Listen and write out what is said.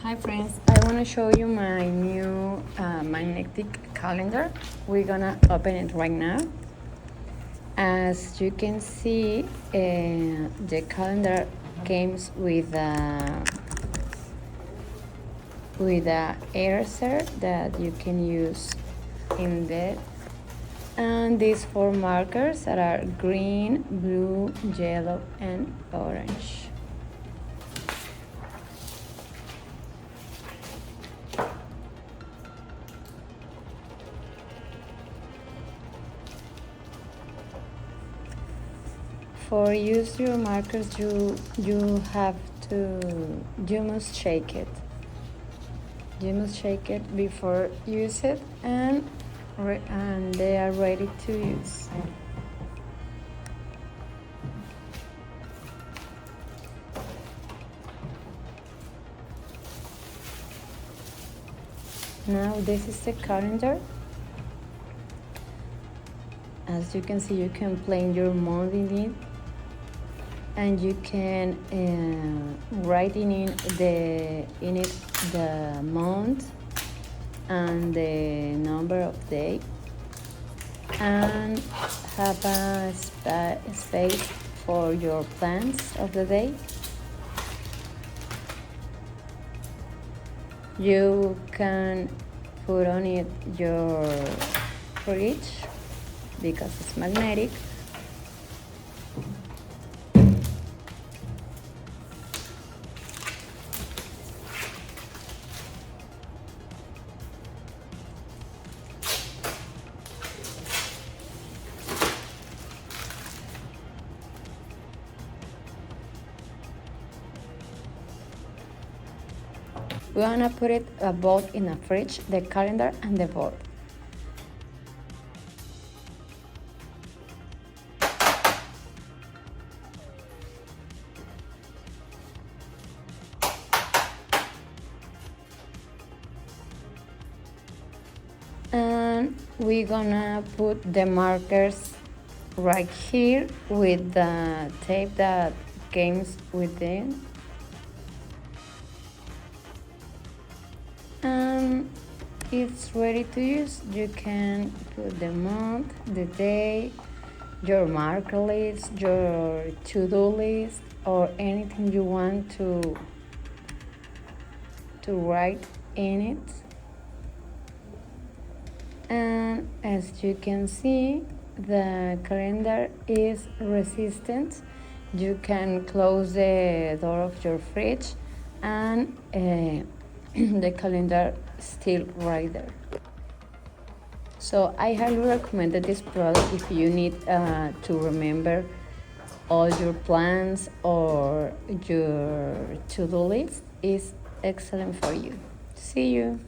Hi friends, I want to show you my new magnetic calendar. We're gonna open it right now. As you can see, the calendar comes with a eraser that you can use in there, and these 4 markers that are green, blue, yellow, and orange. For use your markers, you must shake it. You must shake it before use it, and they are ready to use. Now this is the calendar. As you can see, you can plan your month in it, and you can write in it the month and the number of day, and have a space for your plans of the day. You can put on it your fridge because it's magnetic. We're gonna put it both in a fridge, the calendar and the board. And we're gonna put the markers right here with the tape that comes within. And it's ready to use. You can put the month, the day, your marker list, your to-do list, or anything you want to write in it. And as you can see, the calendar is resistant. You can close the door of your fridge, and the calendar still right there. So I highly recommend this product if you need to remember all your plans or your to-do list. Is excellent for you. See you.